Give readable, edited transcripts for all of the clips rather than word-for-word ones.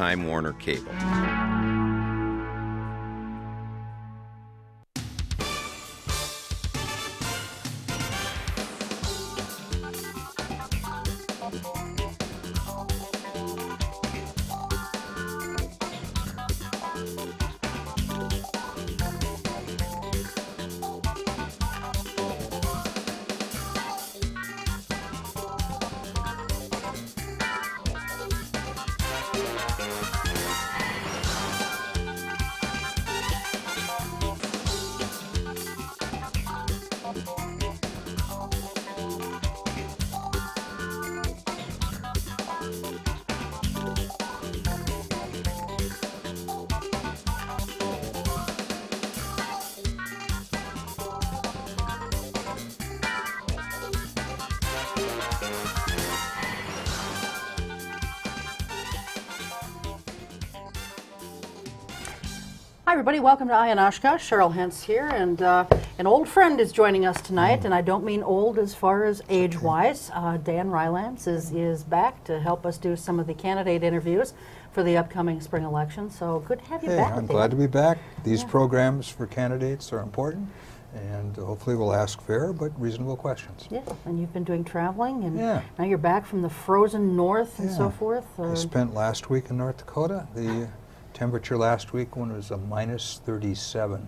Time Warner Cable. Hi everybody, welcome to Eye on Oshkosh. Cheryl Hentz here, and an old friend is joining us tonight, and I don't mean old as far as age-wise. Dan Rylance is back to help us do some of the candidate interviews for the upcoming spring election, so good to have you back. I'm glad to be back. These programs for candidates are important, and hopefully we'll ask fair but reasonable questions. Yeah, and you've been doing traveling, and now you're back from the frozen north and so forth. I spent last week in North Dakota. The temperature last week when it was a minus 37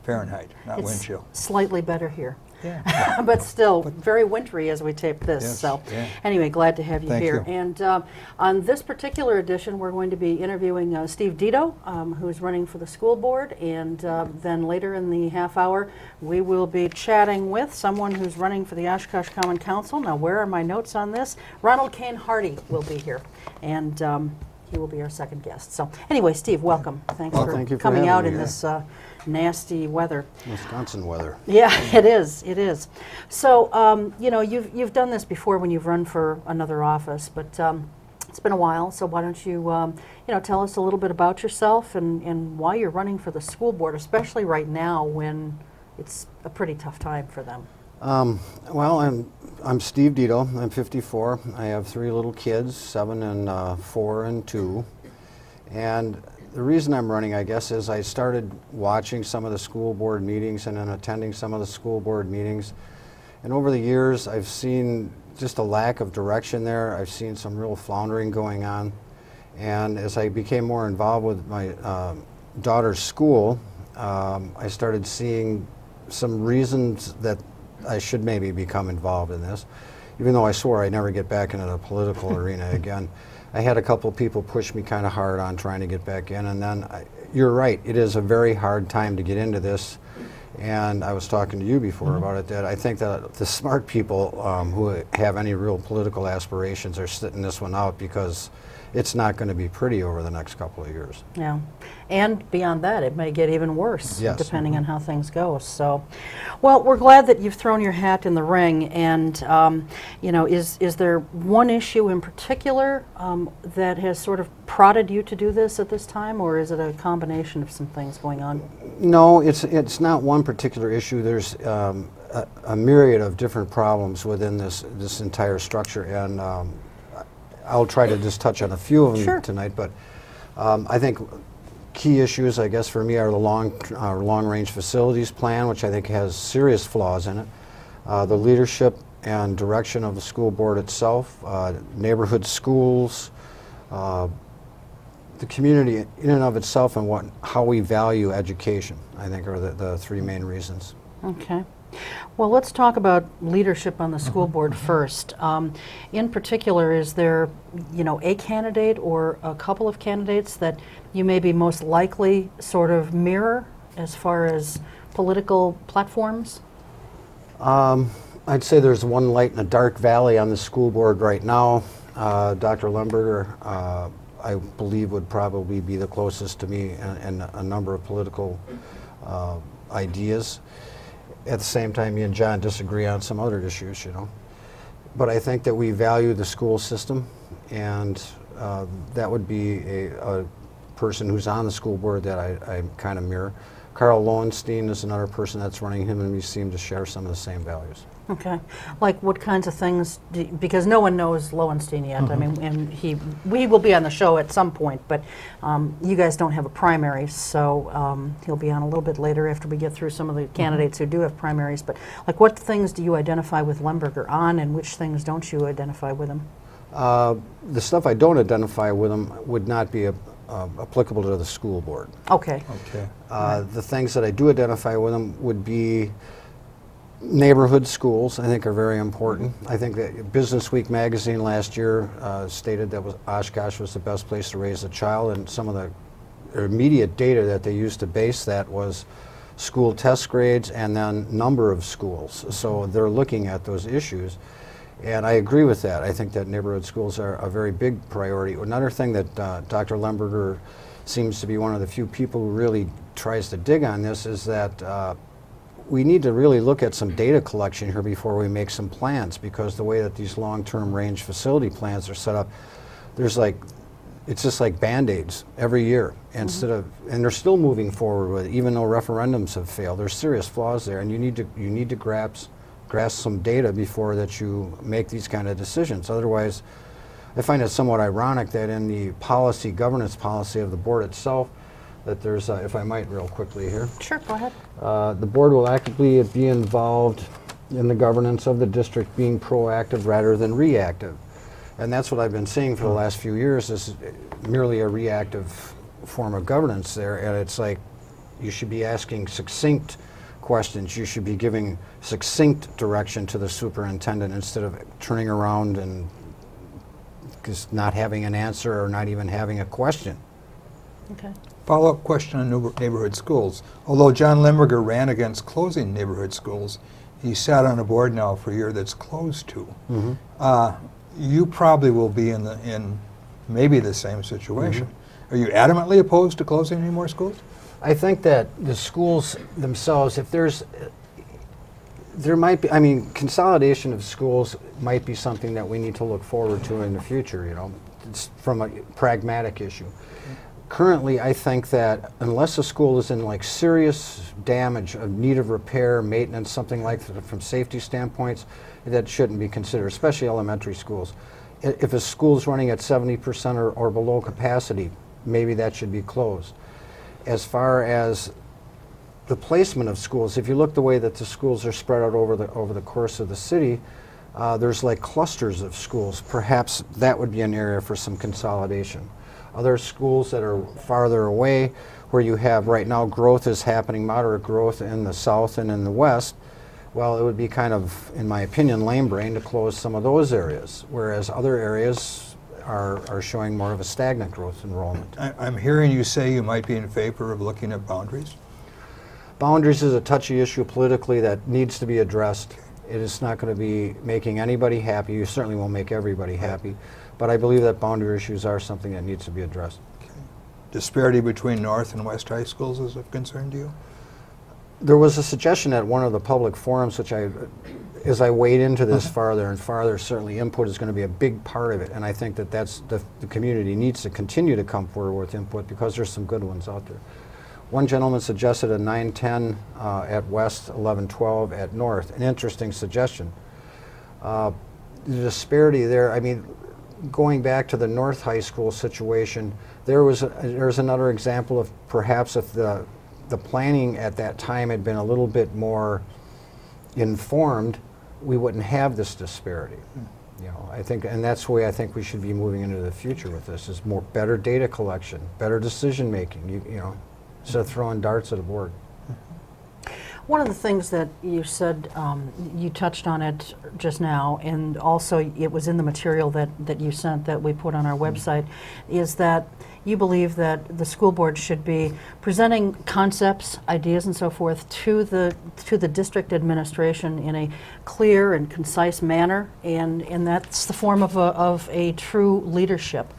Fahrenheit, not wind chill. Slightly better here. Yeah. But still very wintry as we tape this. Yes, so yeah. Anyway, glad to have you Thank here. you. And on this particular edition, we're going to be interviewing Steve Dedow, who's running for the school board. And then later in the half hour, we will be chatting with someone who's running for the Oshkosh Common Council. Now, where are my notes on this? Ronald Kane Hardy will be here. And he will be our second guest. So anyway, Steve, welcome. Thanks for thank you for coming having out me, in this nasty weather. Wisconsin weather. Yeah, it is. It is. So, you know, you've done this before when you've run for another office, but it's been a while. So why don't you, you know, tell us a little bit about yourself and why you're running for the school board, especially right now when it's a pretty tough time for them. Well, I'm Steve Dedow. I'm 54. I have 3 little kids, 7 and 4 and 2. And the reason I'm running, I guess, is I started watching some of the school board meetings and then attending some of the school board meetings. And over the years, I've seen just a lack of direction there. I've seen some real floundering going on. And as I became more involved with my daughter's school, I started seeing some reasons that I should maybe become involved in this, even though I swore I'd never get back into the political arena again. I had a couple of people push me kind of hard on trying to get back in, and then you're right, it is a very hard time to get into this. And I was talking to you before about it, that I think that the smart people who have any real political aspirations are sitting this one out, because it's not going to be pretty over the next couple of years. Yeah, and beyond that, it may get even worse, yes, depending on how things go. So, well, we're glad that you've thrown your hat in the ring. And you know, is there one issue in particular that has sort of prodded you to do this at this time, or is it a combination of some things going on? No, it's not one particular issue. There's a myriad of different problems within this entire structure, and I'll try to just touch on a few of them tonight, but I think key issues, I guess, for me are the long-range facilities plan, which I think has serious flaws in it, the leadership and direction of the school board itself, neighborhood schools, the community in and of itself, and how we value education, I think, are the 3 main reasons. Okay. Well, let's talk about leadership on the school board first. In particular, is there, you know, a candidate or a couple of candidates that you may be most likely sort of mirror as far as political platforms? I'd say there's one light in a dark valley on the school board right now. Dr. Lemberger, I believe, would probably be the closest to me in a number of political ideas. At the same time, me and John disagree on some other issues, you know. But I think that we value the school system, and that would be a person who's on the school board that I kind of mirror. Carl Lowenstein is another person that's running him, and we seem to share some of the same values. Okay. Like what kinds of things, because no one knows Lowenstein yet. I mean, and we will be on the show at some point, but you guys don't have a primary, so he'll be on a little bit later after we get through some of the candidates who do have primaries. But like what things do you identify with Lemberger on, and which things don't you identify with him? The stuff I don't identify with him would not be applicable to the school board. Okay. Okay. The things that I do identify with him would be neighborhood schools, I think, are very important. I think that Business Week magazine last year stated that Oshkosh was the best place to raise a child, and some of the immediate data that they used to base that was school test grades and then number of schools. So they're looking at those issues, and I agree with that. I think that neighborhood schools are a very big priority. Another thing that Dr. Lemberger seems to be one of the few people who really tries to dig on this is that we need to really look at some data collection here before we make some plans, because the way that these long-term range facility plans are set up, it's just like Band-Aids every year. And they're still moving forward with it, even though referendums have failed. There's serious flaws there, and you need to grasp some data before that you make these kind of decisions. Otherwise, I find it somewhat ironic that in the governance policy of the board itself, that there's, if I might real quickly here. Sure, go ahead. The board will actively be involved in the governance of the district, being proactive rather than reactive. And that's what I've been seeing for the last few years, is merely a reactive form of governance there. And it's like, you should be asking succinct questions. You should be giving succinct direction to the superintendent instead of turning around and just not having an answer or not even having a question. Okay. Follow-up question on neighborhood schools. Although John Lemberger ran against closing neighborhood schools, he sat on a board now for a year that's closed two. You probably will be in maybe the same situation. Are you adamantly opposed to closing any more schools? I think that the schools themselves, if there might be, I mean, consolidation of schools might be something that we need to look forward to in the future, you know, it's from a pragmatic issue. Currently, I think that unless a school is in like serious damage, of need of repair, maintenance, something like that from safety standpoints, that shouldn't be considered, especially elementary schools. If a school is running at 70% or below capacity, maybe that should be closed. As far as the placement of schools, if you look the way that the schools are spread out over the course of the city, there's like clusters of schools. Perhaps that would be an area for some consolidation. Other schools that are farther away, where you have right now growth is happening, moderate growth in the south and in the west, well, it would be kind of, in my opinion, lame brain to close some of those areas, whereas other areas are showing more of a stagnant growth enrollment. I'm hearing you say you might be in favor of looking at boundaries. Boundaries is a touchy issue politically that needs to be addressed. It is not going to be making anybody happy. You certainly won't make everybody happy. But I believe that boundary issues are something that needs to be addressed. Okay. Disparity between North and West high schools is of concern to you? There was a suggestion at one of the public forums, which as I wade into this farther and farther, certainly input is going to be a big part of it. And I think that the community needs to continue to come forward with input, because there's some good ones out there. One gentleman suggested a 9-10 at West, 11-12 at North. An interesting suggestion. The disparity there, I mean, going back to the North High School situation, there's another example of perhaps if the planning at that time had been a little bit more informed, we wouldn't have this disparity. You know, I think, and that's the way I think we should be moving into the future with this, is better data collection, better decision making, you know, instead of throwing darts at a board. One of the things that you said, you touched on it just now, and also it was in the material that you sent that we put on our website, is that you believe that the school board should be presenting concepts, ideas, and so forth to the district administration in a clear and concise manner, and that's the form of a true leadership.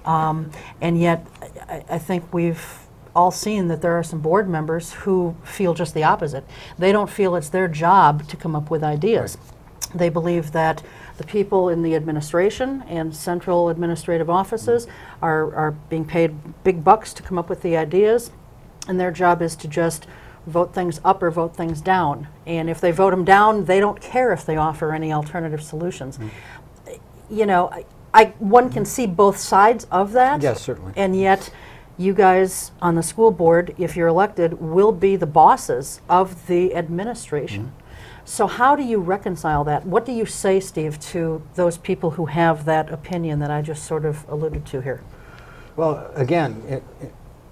And yet, I think we've all seen that there are some board members who feel just the opposite. They don't feel it's their job to come up with ideas. Right. They believe that the people in the administration and central administrative offices are being paid big bucks to come up with the ideas, and their job is to just vote things up or vote things down. And if they vote them down, they don't care if they offer any alternative solutions. You know, one can see both sides of that. Yes, certainly. And yet, you guys on the school board, if you're elected, will be the bosses of the administration. So how do you reconcile that? What do you say, Steve, to those people who have that opinion that I just sort of alluded to here? Well, again,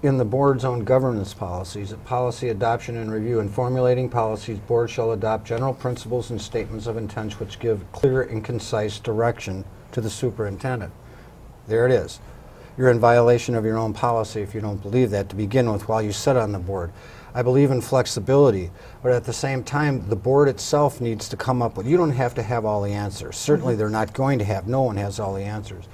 in the board's own governance policies, policy adoption and review, in formulating policies, board shall adopt general principles and statements of intent which give clear and concise direction to the superintendent. There it is. You're in violation of your own policy if you don't believe that to begin with while you sit on the board. I believe in flexibility, but at the same time, the board itself needs to come up with, you don't have to have all the answers. Certainly they're not going to have, no one has all the answers.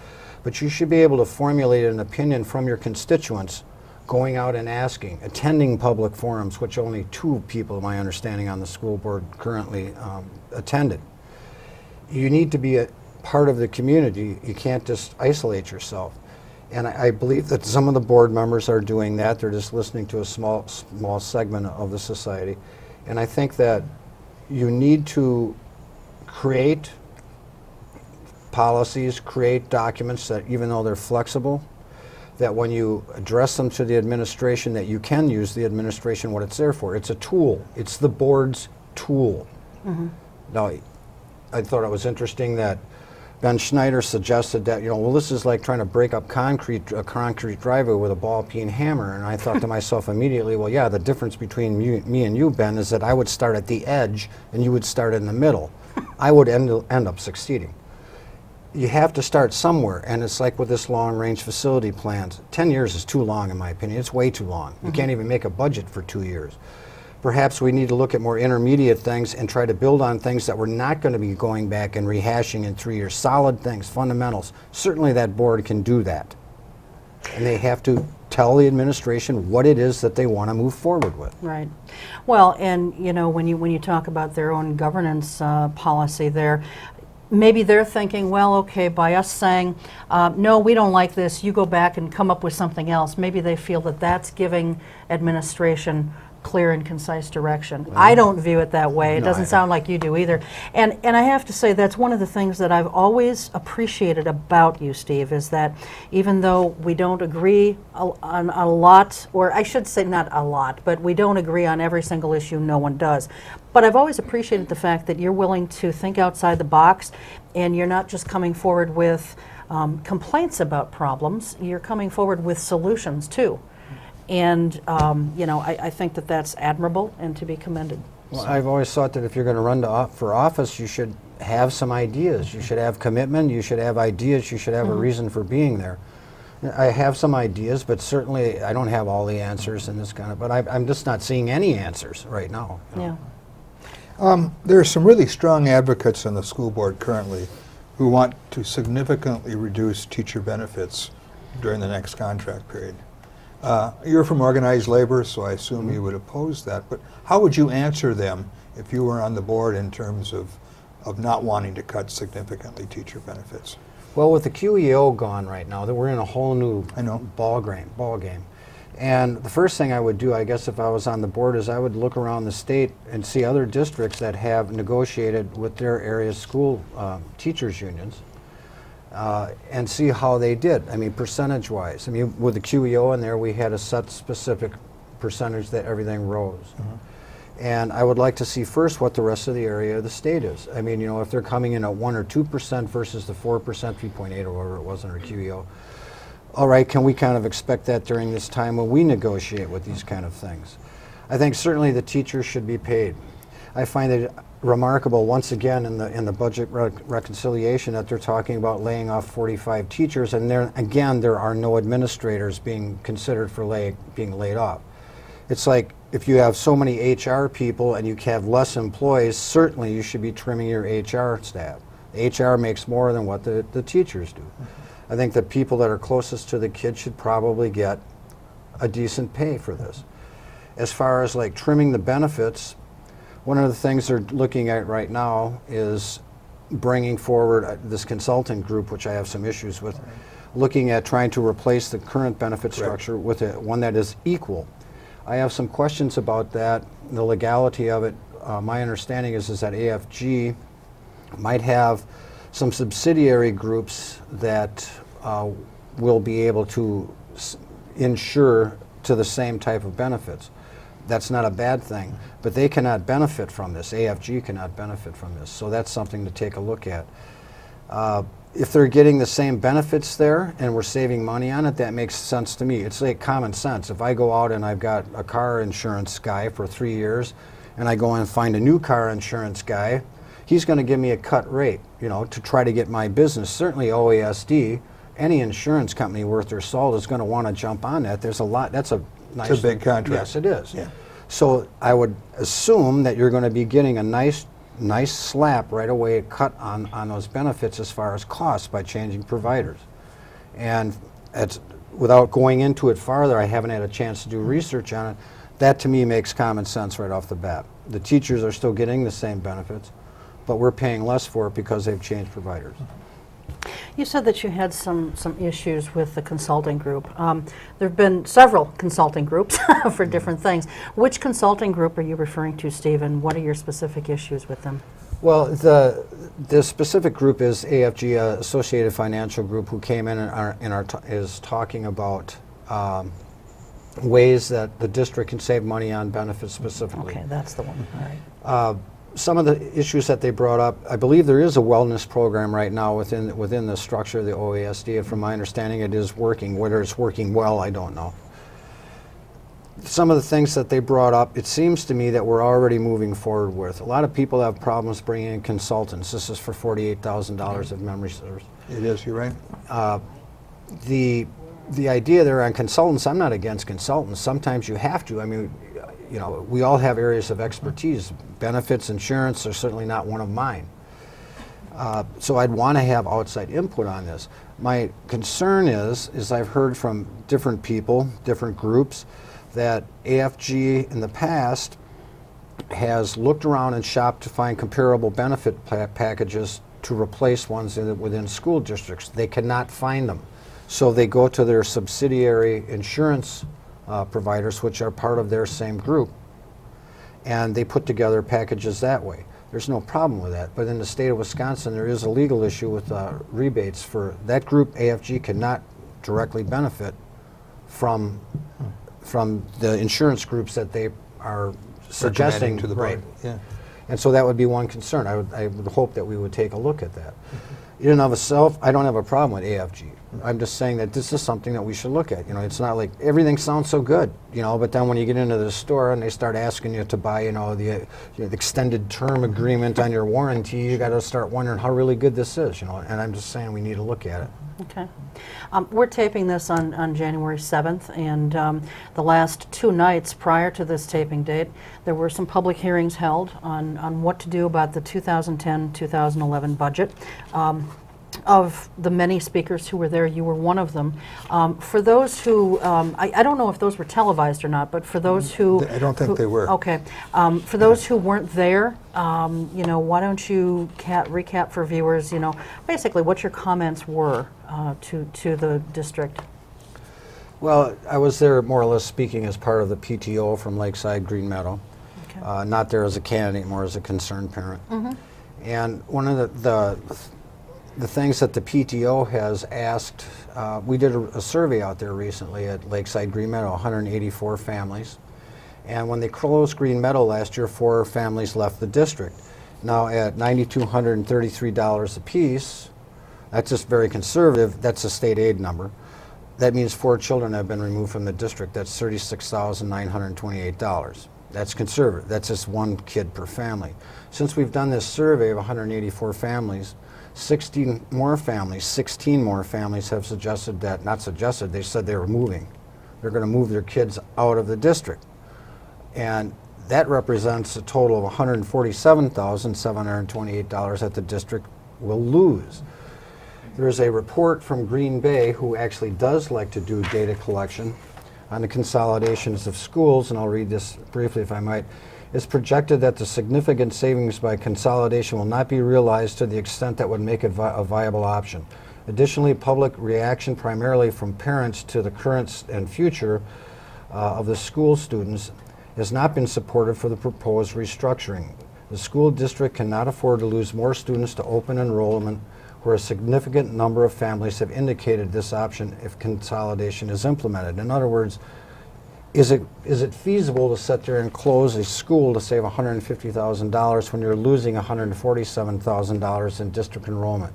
But you should be able to formulate an opinion from your constituents, going out and asking, attending public forums, which only 2 people, my understanding, on the school board currently attended. You need to be a part of the community. You can't just isolate yourself. And I believe that some of the board members are doing that. They're just listening to a small segment of the society. And I think that you need to create policies, create documents that, even though they're flexible, that when you address them to the administration, that you can use the administration what it's there for. It's a tool. It's the board's tool. Now, I thought it was interesting that Ben Schneider suggested that, well, this is like trying to break up a concrete driveway with a ball-peen hammer. And I thought to myself immediately, well, yeah, the difference between me and you, Ben, is that I would start at the edge and you would start in the middle. I would end up succeeding. You have to start somewhere, and it's like with this long-range facility plans. 10 years is too long, in my opinion. It's way too long. You can't even make a budget for 2 years. Perhaps we need to look at more intermediate things and try to build on things that we're not going to be going back and rehashing in 3 years. Solid things, fundamentals. Certainly that board can do that. And they have to tell the administration what it is that they want to move forward with. Right. Well, and when you talk about their own governance policy there, maybe they're thinking, well, okay, by us saying, no, we don't like this, you go back and come up with something else. Maybe they feel that that's giving administration clear and concise direction. I don't view it that way. It doesn't sound like you do either. And I have to say that's one of the things that I've always appreciated about you, Steve, is that even though we don't agree on a lot, or I should say not a lot, but we don't agree on every single issue, no one does. But I've always appreciated the fact that you're willing to think outside the box and you're not just coming forward with complaints about problems, you're coming forward with solutions too. And, I think that that's admirable and to be commended. Well, I've always thought that if you're going to run for office, you should have some ideas. You should have commitment. You should have ideas. You should have a reason for being there. I have some ideas, but certainly I don't have all the answers in this kind of, but I'm just not seeing any answers right now. Yeah. There are some really strong advocates on the school board currently who want to significantly reduce teacher benefits during the next contract period. You're from organized labor, so I assume you would oppose that, but how would you answer them if you were on the board in terms of not wanting to cut significantly teacher benefits? Well, with the QEO gone right now, we're in a whole new ball game. And the first thing I would do, I guess, if I was on the board is I would look around the state and see other districts that have negotiated with their area school teachers unions. And see how they did. I mean, percentage-wise. I mean, with the QEO in there, we had a set specific percentage that everything rose. And I would like to see first what the rest of the area of the state is. I mean, if they're coming in at 1 or 2% versus the 4%, 3.8 or whatever it was under QEO. All right, can we kind of expect that during this time when we negotiate with these kind of things? I think certainly the teachers should be paid. I find it remarkable once again in the budget reconciliation that they're talking about laying off 45 teachers, and there are no administrators being considered for being laid off. It's like if you have so many HR people and you have less employees, certainly you should be trimming your HR staff. HR makes more than what the teachers do. I think the people that are closest to the kids should probably get a decent pay for this. As far as like trimming the benefits, one of the things they're looking at right now is bringing forward this consultant group, which I have some issues with, looking at trying to replace the current benefit structure with one that is equal. I have some questions about that, the legality of it. My understanding is that AFG might have some subsidiary groups that will be able to insure to the same type of benefits. That's not a bad thing, but they cannot benefit from this. AFG cannot benefit from this, so that's something to take a look at. If they're getting the same benefits there and we're saving money on it, that makes sense to me. It's like common sense. If I go out and I've got a car insurance guy for 3 years and I go and find a new car insurance guy, he's going to give me a cut rate, you know, to try to get my business. Certainly OASD, any insurance company worth their salt is going to want to jump on that. There's a lot, that's a nice... It's a big contract. Yes, it is. Yeah. So I would assume that you're going to be getting a nice slap right away, cut on those benefits as far as costs by changing providers. And without going into it farther, I haven't had a chance to do research on it. That to me makes common sense right off the bat. The teachers are still getting the same benefits, but we're paying less for it because they've changed providers. You said that you had some issues with the consulting group. There have been several consulting groups for different things. Which consulting group are you referring to, Steve, and what are your specific issues with them? Well, the specific group is AFG, Associated Financial Group, who came in and is talking about ways that the district can save money on benefits specifically. Okay, that's the one. All right. Some of the issues that they brought up, I believe there is a wellness program right now within the structure of the OASD, and from my understanding it is working. Whether it's working well, I don't know. Some of the things that they brought up, it seems to me that we're already moving forward with. A lot of people have problems bringing in consultants. This is for $48,000 if memory serves. It is, you're right. The idea there on consultants, I'm not against consultants. Sometimes you have to. I mean, you know, we all have areas of expertise. Benefits, insurance are certainly not one of mine. So I'd want to have outside input on this. My concern is I've heard from different people, different groups, that AFG in the past has looked around and shopped to find comparable benefit packages to replace ones within school districts. They cannot find them. So they go to their subsidiary insurance providers, which are part of their same group, and they put together packages that way. There's no problem with that, but in the state of Wisconsin there is a legal issue with rebates for that group. AFG cannot directly benefit from the insurance groups that they are suggesting to the right. board. Yeah. And so that would be one concern. I would hope that we would take a look at that. In and of itself, I don't have a problem with AFG. I'm just saying that this is something that we should look at. You know, it's not like everything sounds so good, you know, but then when you get into the store and they start asking you to buy, you know, the extended term agreement on your warranty, you got to start wondering how really good this is, you know, and I'm just saying we need to look at it. Okay. We're taping this on January 7th, and the last 2 nights prior to this taping date, there were some public hearings held on what to do about the 2010-2011 budget. Of the many speakers who were there, you were one of them. For those who, I don't know if those were televised or not, but for those who... I don't think they were. Okay. For those who weren't there, you know, why don't you recap for viewers, you know, basically what your comments were to the district? Well, I was there more or less speaking as part of the PTO from Lakeside Green Meadow. Okay. Not there as a candidate, more as a concerned parent. Mm-hmm. And one of the things that the PTO has asked, we did a survey out there recently at Lakeside Green Meadow, 184 families. And when they closed Green Meadow last year, 4 families left the district. Now at $9,233 apiece, that's just very conservative, that's a state aid number. That means 4 children have been removed from the district. That's $36,928. That's conservative. That's just 1 kid per family. Since we've done this survey of 184 families, 16 more families have suggested that, not suggested, they said they were moving. They're going to move their kids out of the district. And that represents a total of $147,728 that the district will lose. There is a report from Green Bay, who actually does like to do data collection on the consolidations of schools, and I'll read this briefly if I might. It's projected that the significant savings by consolidation will not be realized to the extent that would make it a viable option. Additionally, public reaction, primarily from parents to the current and future of the school students has not been supported for the proposed restructuring. The school district cannot afford to lose more students to open enrollment, where a significant number of families have indicated this option if consolidation is implemented. In other words, is it feasible to sit there and close a school to save $150,000 when you're losing $147,000 in district enrollment?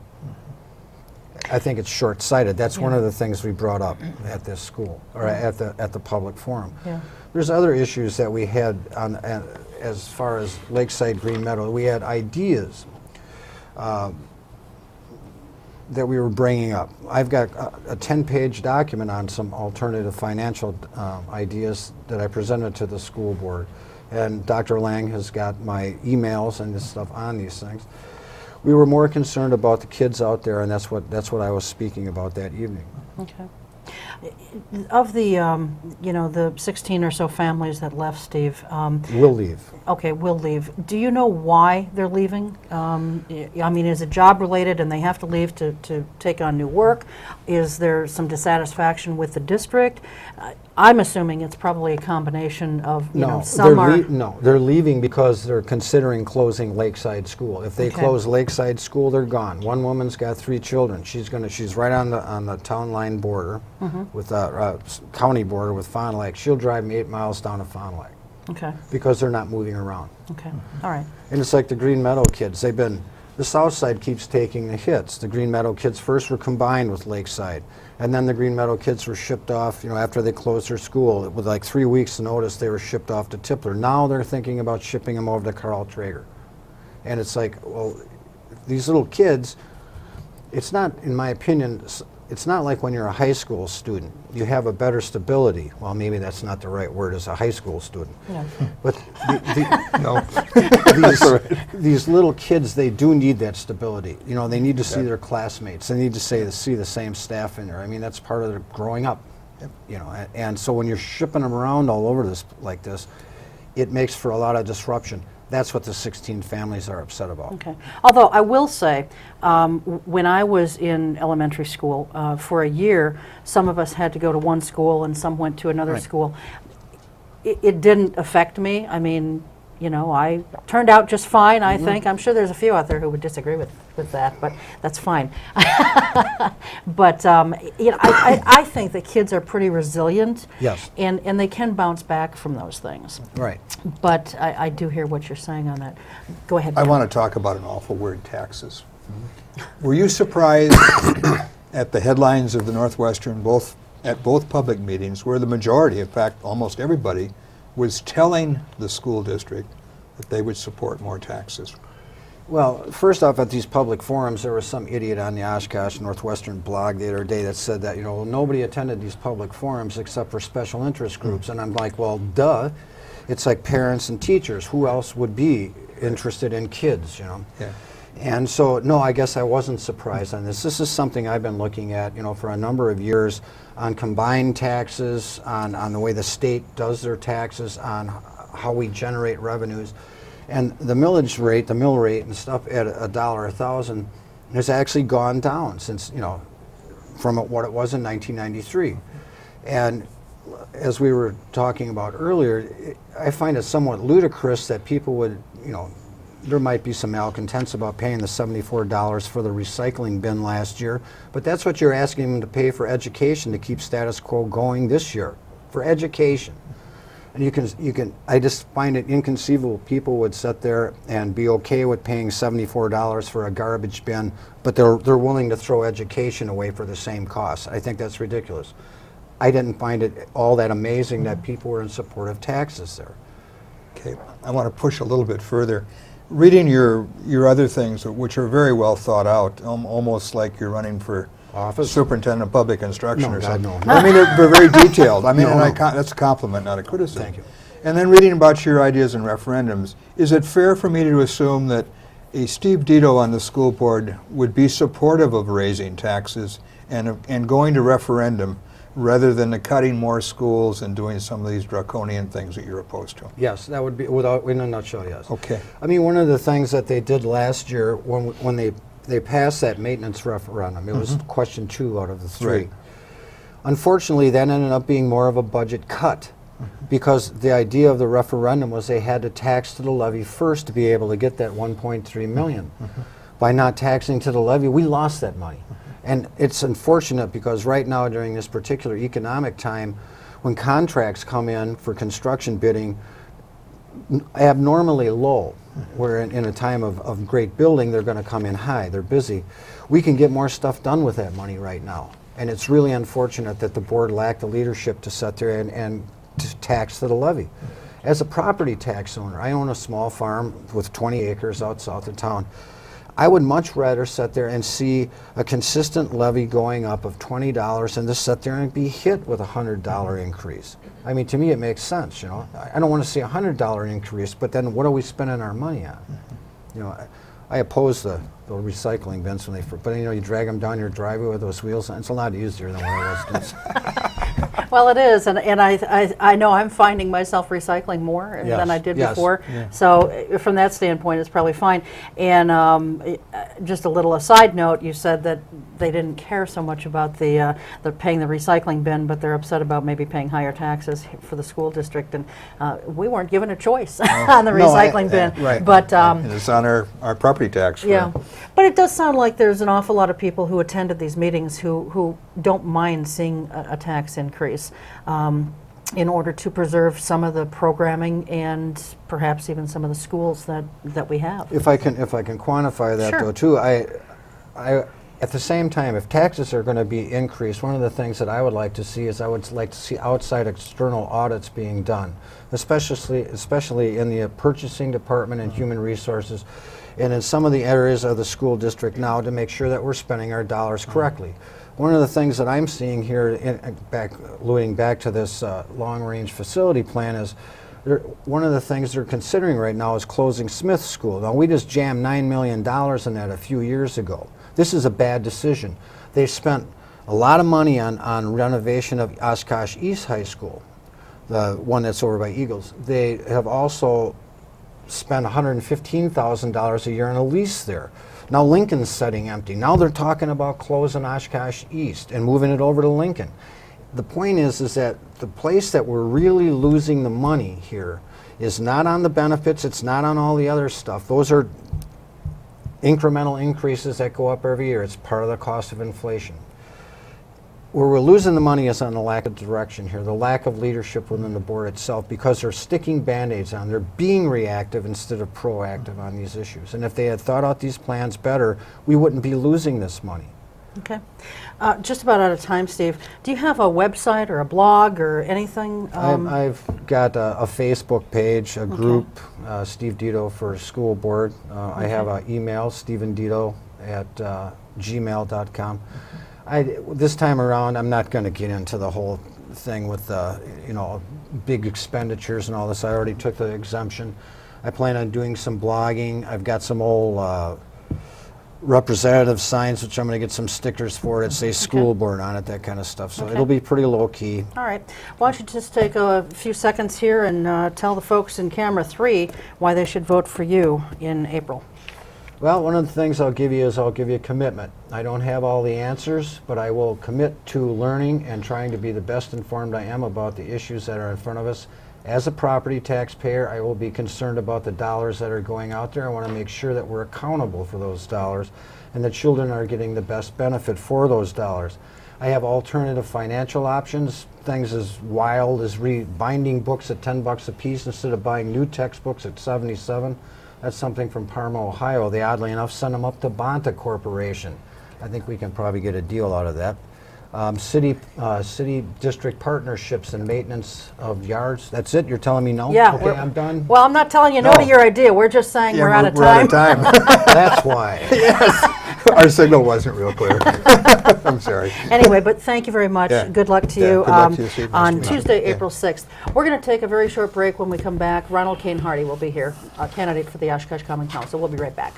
I think it's short-sighted. That's one of the things we brought up at this school, or at the public forum. Yeah. There's other issues that we had on, as far as Lakeside Green Meadow. We had ideas that we were bringing up. I've got a 10-page document on some alternative financial ideas that I presented to the school board. And Dr. Lang has got my emails and this stuff on these things. We were more concerned about the kids out there, and that's what I was speaking about that evening. Okay. Of the, you know, the 16 or so families that left, Steve. Will leave. Okay, will leave. Do you know why they're leaving? I mean, is it job related and they have to leave to take on new work? Is there some dissatisfaction with the district? I'm assuming it's probably a combination of, you know, some are... No, they're leaving because they're considering closing Lakeside School. If they close Lakeside School, they're gone. One woman's got 3 children. She's right on the town line border with county border with Fond du Lac. She'll drive me 8 miles down to Fond du Lac. Okay. Because they're not moving around. Okay. All right. And it's like the Green Meadow kids. The South Side keeps taking the hits. The Green Meadow kids first were combined with Lakeside, and then the Green Meadow kids were shipped off, you know, after they closed their school. With like 3 weeks' notice, they were shipped off to Tipler. Now they're thinking about shipping them over to Carl Traeger. And it's like, well, these little kids, it's not, in my opinion, it's not like when you're a high school student. You have a better stability. Well, maybe that's not the right word as a high school student. Yeah. But No. these little kids, they do need that stability. You know, they need to see their classmates. They need to see the same staff in there. I mean, that's part of their growing up. You know, and so when you're shipping them around all over this like this, it makes for a lot of disruption. That's what the 16 families are upset about. Okay. Although I will say, when I was in elementary school, for a year, some of us had to go to one school and some went to another school. It didn't affect me. I mean, you know, I turned out just fine, I think. I'm sure there's a few out there who would disagree with that, but that's fine. But, you know, I think that kids are pretty resilient. Yes. And they can bounce back from those things. Right. But I do hear what you're saying on that. Go ahead. I want to talk about an awful word, taxes. Were you surprised at the headlines of the Northwestern, at both public meetings, where the majority, in fact, almost everybody, was telling the school district that they would support more taxes? Well, first off, at these public forums, there was some idiot on the Oshkosh Northwestern blog the other day that said that, you know, nobody attended these public forums except for special interest groups. And I'm like, well, duh. It's like parents and teachers. Who else would be interested in kids, you know? Yeah. And so, no, I guess I wasn't surprised on this. This is something I've been looking at, you know, for a number of years, on combined taxes, on the way the state does their taxes, on how we generate revenues. And the millage rate, the mill rate and stuff at $1 a thousand has actually gone down since, you know, from what it was in 1993. And as we were talking about earlier, I find it somewhat ludicrous that people would, you know, there might be some malcontents about paying the $74 for the recycling bin last year, but that's what you're asking them to pay for education to keep status quo going this year, for education. And you can, I just find it inconceivable people would sit there and be okay with paying $74 for a garbage bin, but they're willing to throw education away for the same cost. I think that's ridiculous. I didn't find it all that amazing that people were in support of taxes there. Okay, I want to push a little bit further. Reading your other things, which are very well thought out, almost like you're running for Office? Superintendent of Public Instruction No, or God, something. no. I mean, they're very detailed. I mean, No, and no. that's a compliment, not a criticism. Thank you. And then reading about your ideas in referendums, is it fair for me to assume that a Steve Dedow on the school board would be supportive of raising taxes and going to referendum rather than the cutting more schools and doing some of these draconian things that you're opposed to? Yes, that would be, in a nutshell, yes. Okay. I mean, one of the things that they did last year when they passed that maintenance referendum, it was question 2 out of the 3. Right. Unfortunately, that ended up being more of a budget cut because the idea of the referendum was they had to tax to the levy first to be able to get that 1.3 million. By not taxing to the levy, we lost that money. And it's unfortunate because right now during this particular economic time, when contracts come in for construction bidding abnormally low, where in a time of great building, they're going to come in high, they're busy. We can get more stuff done with that money right now. And it's really unfortunate that the board lacked the leadership to sit there and to tax to the levy. As a property tax owner, I own a small farm with 20 acres out south of town. I would much rather sit there and see a consistent levy going up of $20 and just sit there and be hit with a $100 increase. I mean, to me, it makes sense, you know. I don't want to see a $100 increase, but then what are we spending our money on? You know, I oppose the recycling bins when but you know, you drag them down your driveway with those wheels, and it's a lot easier than what it was. Well, it is, and I know I'm finding myself recycling more than I did before. Yeah. So from that standpoint, it's probably fine. And just a little aside note, you said that they didn't care so much about the paying the recycling bin, but they're upset about maybe paying higher taxes for the school district. And we weren't given a choice on the recycling bin. Right. But and it's on our property tax. Yeah. But it does sound like there's an awful lot of people who attended these meetings who don't mind seeing a tax increase in order to preserve some of the programming and perhaps even some of the schools that we have. If I can quantify that, sure. Though too, I at the same time, if taxes are going to be increased, one of the things that I would like to see is I would like to see outside external audits being done, especially in the purchasing department and human resources, and in some of the areas of the school district now to make sure that we're spending our dollars correctly. One of the things that I'm seeing here, alluding back to this long-range facility plan, is one of the things they're considering right now is closing Smith School. Now, we just jammed $9 million in that a few years ago. This is a bad decision. They spent a lot of money on renovation of Oshkosh East High School, the one that's over by Eagles. They have also spent $115,000 a year on a lease there. Now Lincoln's sitting empty. Now they're talking about closing Oshkosh East and moving it over to Lincoln. The point is that the place that we're really losing the money here is not on the benefits, it's not on all the other stuff. Those are incremental increases that go up every year. It's part of the cost of inflation. Where we're losing the money is on the lack of direction here, the lack of leadership within the board itself, because they're sticking Band-Aids on. They're being reactive instead of proactive on these issues. And if they had thought out these plans better, we wouldn't be losing this money. Okay. Just about out of time, Steve. Do you have a website or a blog or anything? I've got a Facebook page, a group, Steve Dedow for school board. I have an email, stevendedow@gmail.com. This time around, I'm not going to get into the whole thing with big expenditures and all this. I already took the exemption. I plan on doing some blogging. I've got some old representative signs, which I'm going to get some stickers for that say school board on it, that kind of stuff. So it'll be pretty low key. All right. Why don't you just take a few seconds here and tell the folks in camera 3 why they should vote for you in April. Well, one of the things I'll give you is I'll give you a commitment. I don't have all the answers, but I will commit to learning and trying to be the best informed I am about the issues that are in front of us. As a property taxpayer, I will be concerned about the dollars that are going out there. I want to make sure that we're accountable for those dollars and that children are getting the best benefit for those dollars. I have alternative financial options, things as wild as binding books at $10 a piece instead of buying new textbooks at $77. That's something from Parma, Ohio. They oddly enough sent them up to Bonta Corporation. I think we can probably get a deal out of that. City district partnerships and maintenance of yards. That's it? You're telling me no? Yeah. Okay, I'm done. Well, I'm not telling you no to your idea. We're just saying we're out of time. We're out of time. That's why. Yes. Our signal wasn't real clear. I'm sorry. Anyway, but thank you very much. Yeah. Good luck to Yeah, you, good luck to you, Steve. on Nice to meet you. Tuesday, Yeah. April 6th. We're going to take a very short break. When we come back, Ronald Kane Hardy will be here, a candidate for the Oshkosh Common Council. We'll be right back.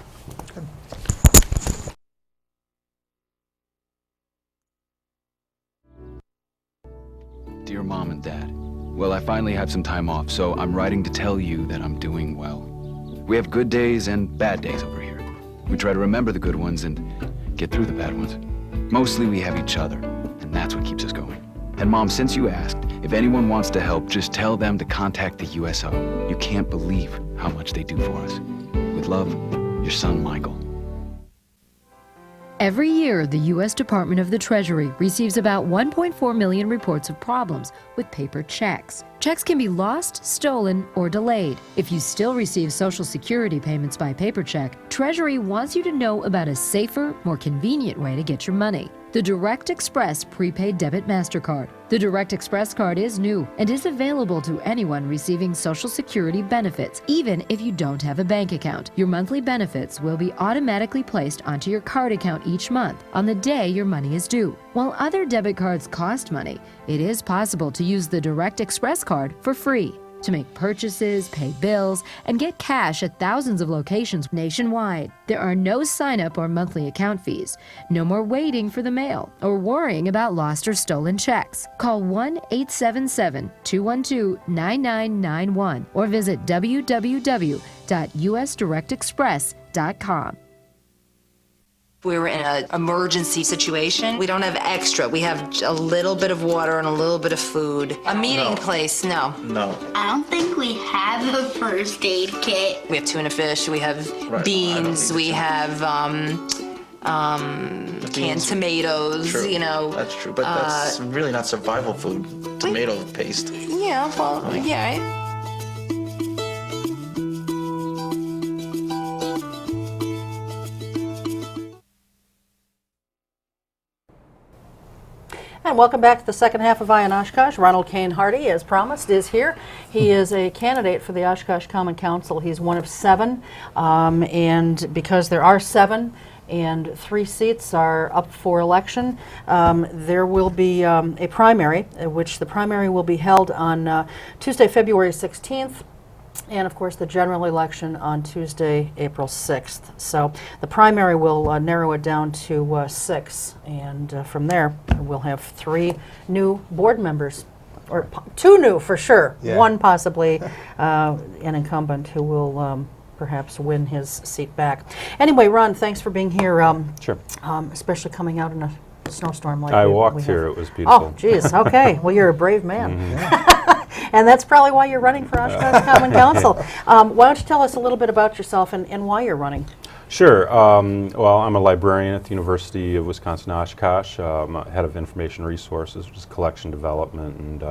Dear Mom and Dad, well, I finally have some time off, so I'm writing to tell you that I'm doing well. We have good days and bad days over here. We try to remember the good ones and get through the bad ones. Mostly we have each other, and that's what keeps us going. And Mom, since you asked, If anyone wants to help, just tell them to contact the USO. You can't believe how much they do for us. With love, your son, Michael. Every year, the U.S. Department of the Treasury receives about 1.4 million reports of problems with paper checks. Checks can be lost, stolen, or delayed. If you still receive Social Security payments by paper check, Treasury wants you to know about a safer, more convenient way to get your money. The Direct Express Prepaid Debit MasterCard. The Direct Express card is new and is available to anyone receiving Social Security benefits, even if you don't have a bank account. Your monthly benefits will be automatically placed onto your card account each month on the day your money is due. While other debit cards cost money, it is possible to use the Direct Express card for free to make purchases, pay bills, and get cash at thousands of locations nationwide. There are no sign-up or monthly account fees. No more waiting for the mail or worrying about lost or stolen checks. Call 1-877-212-9991 or visit www.usdirectexpress.com. We were in an emergency situation. We don't have extra. We have a little bit of water and a little bit of food. A meeting place, no. No. I don't think we have a first aid kit. We have tuna fish, we have beans, we have canned tomatoes, True. you know. That's true, but that's really not survival food. Tomato paste. Yeah, well, yeah. And welcome back to the second half of Eye on Oshkosh. Ronald Kane Hardy, as promised, is here. He is a candidate for the Oshkosh Common Council. He's one of 7, and because there are 7 and 3 seats are up for election, there will be a primary, which the primary will be held on Tuesday, February 16th. And of course the general election on Tuesday, April 6th. So the primary will narrow it down to 6, and from there we'll have 3 new board members, or 2 new for sure. Yeah. 1 possibly an incumbent who will perhaps win his seat back. Anyway, Ron, thanks for being here. Sure. Especially coming out in a snowstorm like I we walked have. here. It was beautiful. Oh, geez. Okay. Well, you're a brave man. Mm-hmm. And that's probably why you're running for Oshkosh Common Council. Why don't you tell us a little bit about yourself and why you're running? Sure. Well, I'm a librarian at the University of Wisconsin-Oshkosh. I'm head of information resources, which is collection development and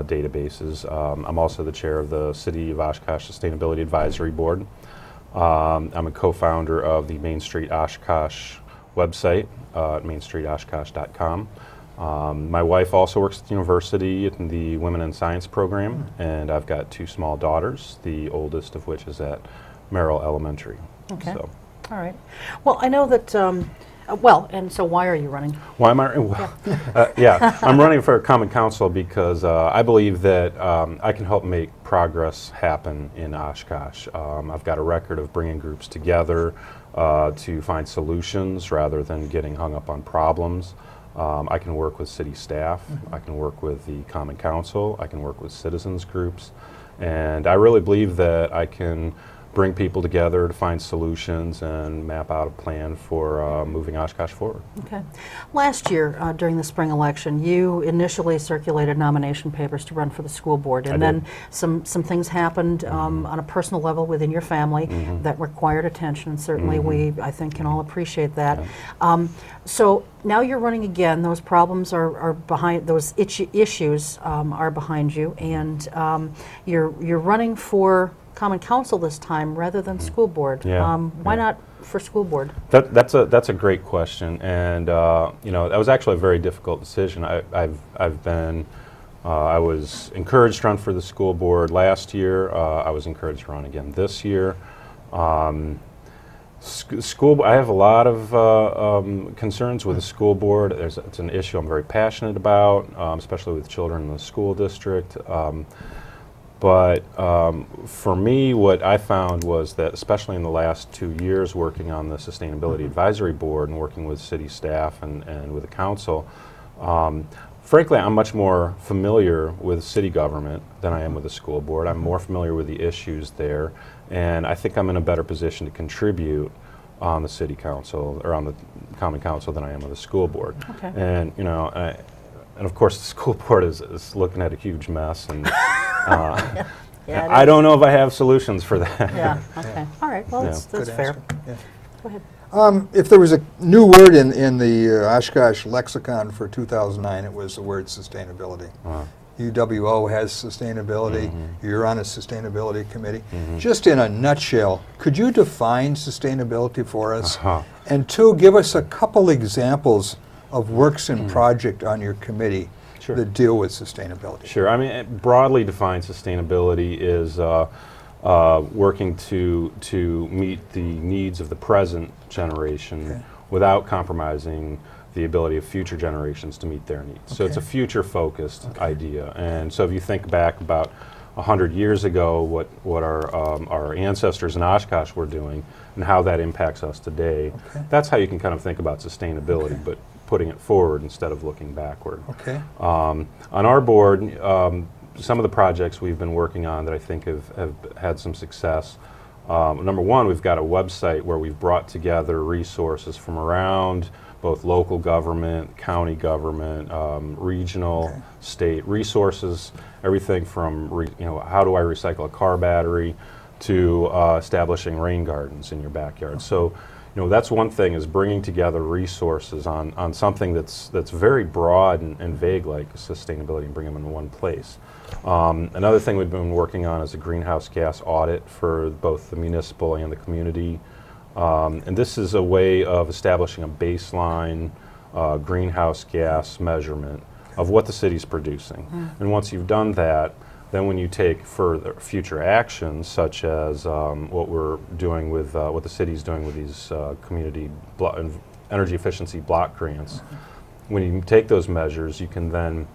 databases. I'm also the chair of the City of Oshkosh Sustainability Advisory Board. I'm a co-founder of the Main Street Oshkosh website at mainstreetoshkosh.com. My wife also works at the university in the Women in Science program, and I've got 2 small daughters, the oldest of which is at Merrill Elementary. Okay. So. All right. Well, I know that, and so why are you running? Why am I? Well, I'm running for Common Council because I believe that I can help make progress happen in Oshkosh. I've got a record of bringing groups together to find solutions rather than getting hung up on problems. I can work with city staff, I can work with the Common Council, I can work with citizens groups, and I really believe that I can bring people together to find solutions and map out a plan for moving Oshkosh forward. Okay. Last year, during the spring election, you initially circulated nomination papers to run for the school board, and then some things happened on a personal level within your family that required attention, and certainly we, I think, can all appreciate that. So now you're running again. Those problems are behind, those issues are behind you, and you're running for Common Council this time rather than school board. Why not for school board? That's a great question, and that was actually a very difficult decision. I was encouraged to run for the school board last year. I was encouraged to run again this year. I have a lot of concerns with the school board. It's an issue I'm very passionate about, especially with children in the school district. But for me, what I found was that, especially in the last 2 years working on the Sustainability Advisory Board and working with city staff and with the council, frankly, I'm much more familiar with city government than I am with the school board. I'm more familiar with the issues there, and I think I'm in a better position to contribute on the city council or on the Common Council than I am with the school board. Okay. And And of course, the school board is looking at a huge mess, and Yeah, it I is. don't know if I have solutions for that. Yeah, okay. All right, well, Yeah. that's Good fair. answer. Yeah. Go ahead. If there was a new word in the Oshkosh lexicon for 2009, it was the word sustainability. UWO has sustainability. You're on a sustainability committee. Just in a nutshell, could you define sustainability for us? And two, give us a couple examples of works in project on your committee Sure. that deal with sustainability. Sure. I mean, broadly defined sustainability is working to meet the needs of the present generation without compromising the ability of future generations to meet their needs. So it's a future-focused idea. And so if you think back about 100 years ago, what our ancestors in Oshkosh were doing and how that impacts us today, that's how you can kind of think about sustainability, but putting it forward instead of looking backward. Okay. On our board, some of the projects we've been working on that I think have had some success. Number one, we've got a website where we've brought together resources from around both local government, county government, regional, state resources, everything from how do I recycle a car battery to establishing rain gardens in your backyard. So that's one thing, is bringing together resources on something that's very broad and vague, like sustainability, and bring them into one place. Another thing we've been working on is a greenhouse gas audit for both the municipal and the community. And this is a way of establishing a baseline greenhouse gas measurement of what the city's producing. And once you've done that, then when you take further future actions, such as what we're doing with what the city's doing with these community energy efficiency block grants, when you take those measures, you can then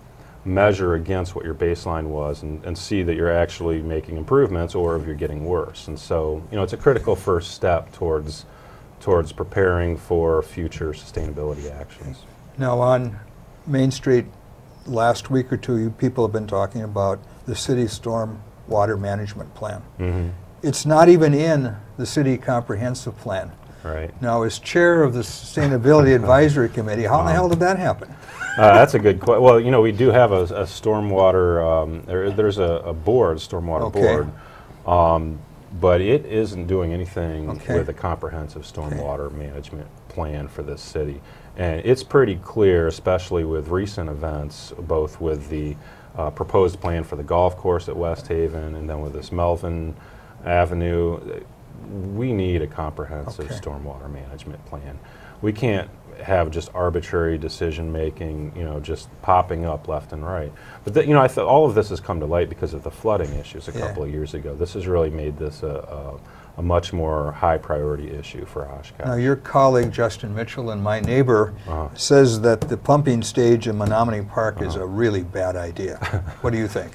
measure against what your baseline was and see that you're actually making improvements or if you're getting worse. And so, it's a critical first step towards preparing for future sustainability actions. Now on Main Street, last week or two, you people have been talking about the city storm water management plan. It's not even in the city comprehensive plan. Right. Now, as chair of the Sustainability Advisory Committee, how in the hell did that happen? That's a good question. Well, we do have a stormwater, there's a board, stormwater board, but it isn't doing anything with a comprehensive stormwater management plan for this city. And it's pretty clear, especially with recent events, both with the proposed plan for the golf course at West Haven and then with this Melvin Avenue, we need a comprehensive stormwater management plan. We can't have just arbitrary decision making, just popping up left and right. But I thought all of this has come to light because of the flooding issues a couple of years ago. This has really made this a much more high priority issue for Oshkosh. Now, your colleague Justin Mitchell and my neighbor says that the pumping stage in Menominee Park is a really bad idea. What do you think?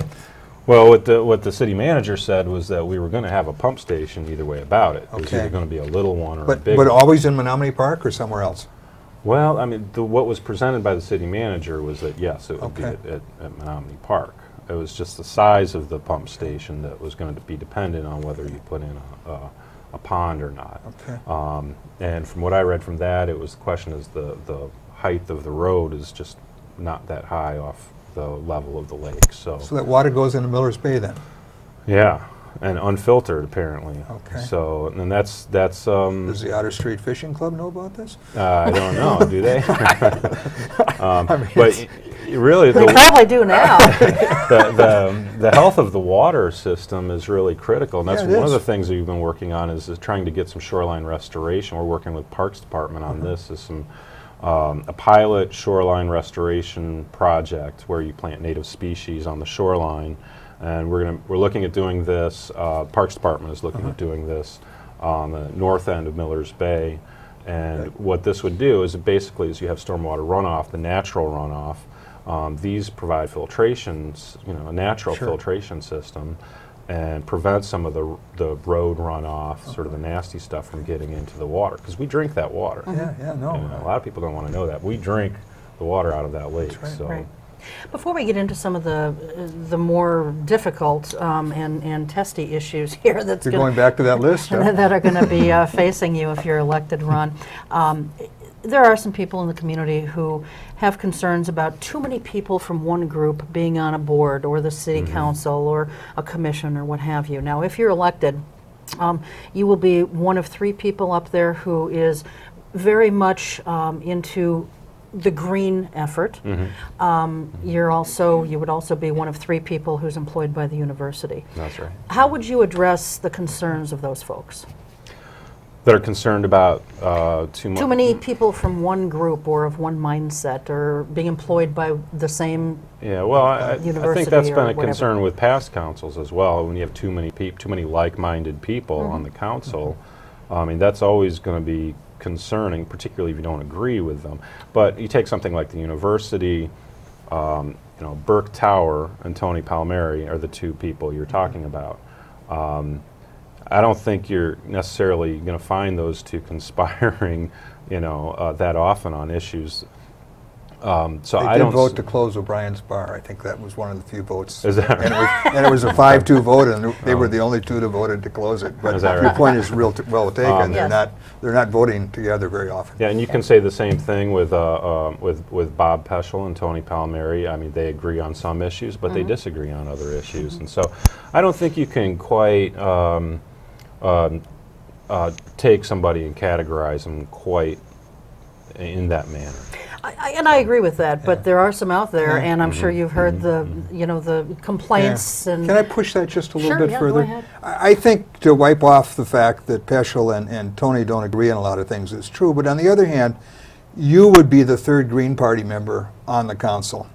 Well, what the city manager said was that we were going to have a pump station either way about it. It was either going to be a little one or a big one. But always in Menominee Park or somewhere else? Well, I mean, what was presented by the city manager was that, yes, it would be at Menominee Park. It was just the size of the pump station that was going to be dependent on whether you put in a pond or not. And from what I read from that, it was the question is the height of the road is just not that high off the level of the lake. So that water goes into Miller's Bay then? Yeah, and unfiltered apparently. So, and that's Does the Otter Street Fishing Club know about this? I don't know, do they? But really, They probably do now. the health of the water system is really critical, and that's one of the things that we've been working on is trying to get some shoreline restoration. We're working with Parks Department on this. Is some a pilot shoreline restoration project where you plant native species on the shoreline, and we're looking at doing this. Parks Department is looking at doing this on the north end of Miller's Bay, and what this would do is basically you have stormwater runoff, the natural runoff. These provide filtrations, a natural filtration system, and prevent some of the road runoff, sort of the nasty stuff from getting into the water, because we drink that water. A lot of people don't want to know that. We drink the water out of that lake. Right. Before we get into some of the more difficult and testy issues here going back to that list, that are going to be facing you if you're elected, Ron, there are some people in the community who have concerns about too many people from one group being on a board or the city council or a commission or what have you. Now, if you're elected, you will be one of 3 people up there who is very much into the green effort. You would also be one of 3 people who's employed by the university. That's right. How would you address the concerns of those folks? That are concerned about too much. Too many people from one group or of one mindset or being employed by the same Yeah, well, I think university that's or been a whatever. concern with past councils as well. When you have too many like-minded people on the council, I mean, that's always going to be concerning, particularly if you don't agree with them. But you take something like the university, Burke Tower and Tony Palmieri are the 2 people you're talking about. I don't think you're necessarily going to find those 2 conspiring, that often on issues. So They I did don't vote to close O'Brien's Bar. I think that was one of the few votes. Is that right? And it was a 5-2 vote, and they were the only 2 that voted to close it. But Is that your right? point is well taken. Yes. They're not voting together very often. Yeah, and you can say the same thing with Bob Peschel and Tony Palmieri. I mean, they agree on some issues, but they disagree on other issues, and so I don't think you can quite take somebody and categorize them quite in that manner. I agree with that, but there are some out there, and I'm sure you've heard the complaints. Yeah. And Can I push that just a little bit Go further? ahead. I think to wipe off the fact that Peschel and Tony don't agree on a lot of things is true, but on the other hand, you would be the 3rd Green Party member on the council.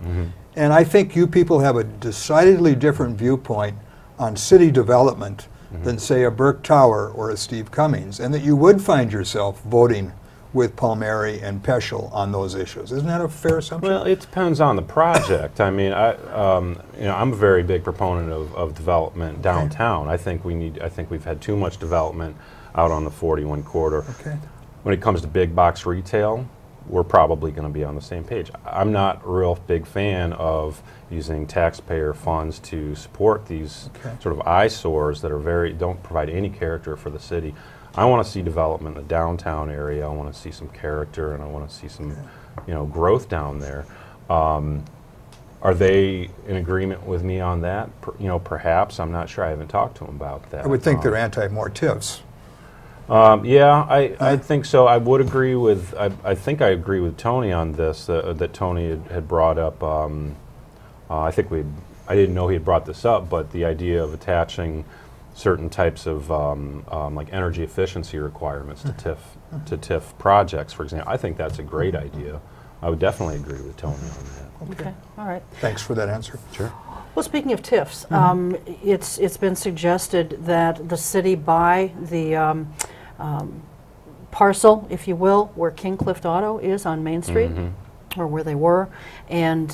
And I think you people have a decidedly different viewpoint on city development than, say, a Burke Tower or a Steve Cummings, and that you would find yourself voting with Palmieri and Peschel on those issues. Isn't that a fair assumption? Well, it depends on the project. I mean, I'm a very big proponent of development downtown. I think we've had too much development out on the 41 corridor. Okay. When it comes to big box retail, we're probably going to be on the same page. I'm not a real big fan of using taxpayer funds to support these sort of eyesores that don't provide any character for the city. I want to see development in the downtown area. I want to see some character, and I want to see some, growth down there. Are they in agreement with me on that? Perhaps. I'm not sure. I haven't talked to them about that. I would think they're anti-more TIFs. Yeah, I think so. I would agree with. I think I agree with Tony on this. That Tony had brought up. I didn't know he had brought this up, but the idea of attaching certain types of like energy efficiency requirements to TIF projects, for example. I think that's a great idea. I would definitely agree with Tony on that. Okay, all right. Thanks for that answer. Sure. Well, speaking of TIFs, it's been suggested that the city buy the parcel, if you will, where King Clift Auto is on Main Street, or where they were, and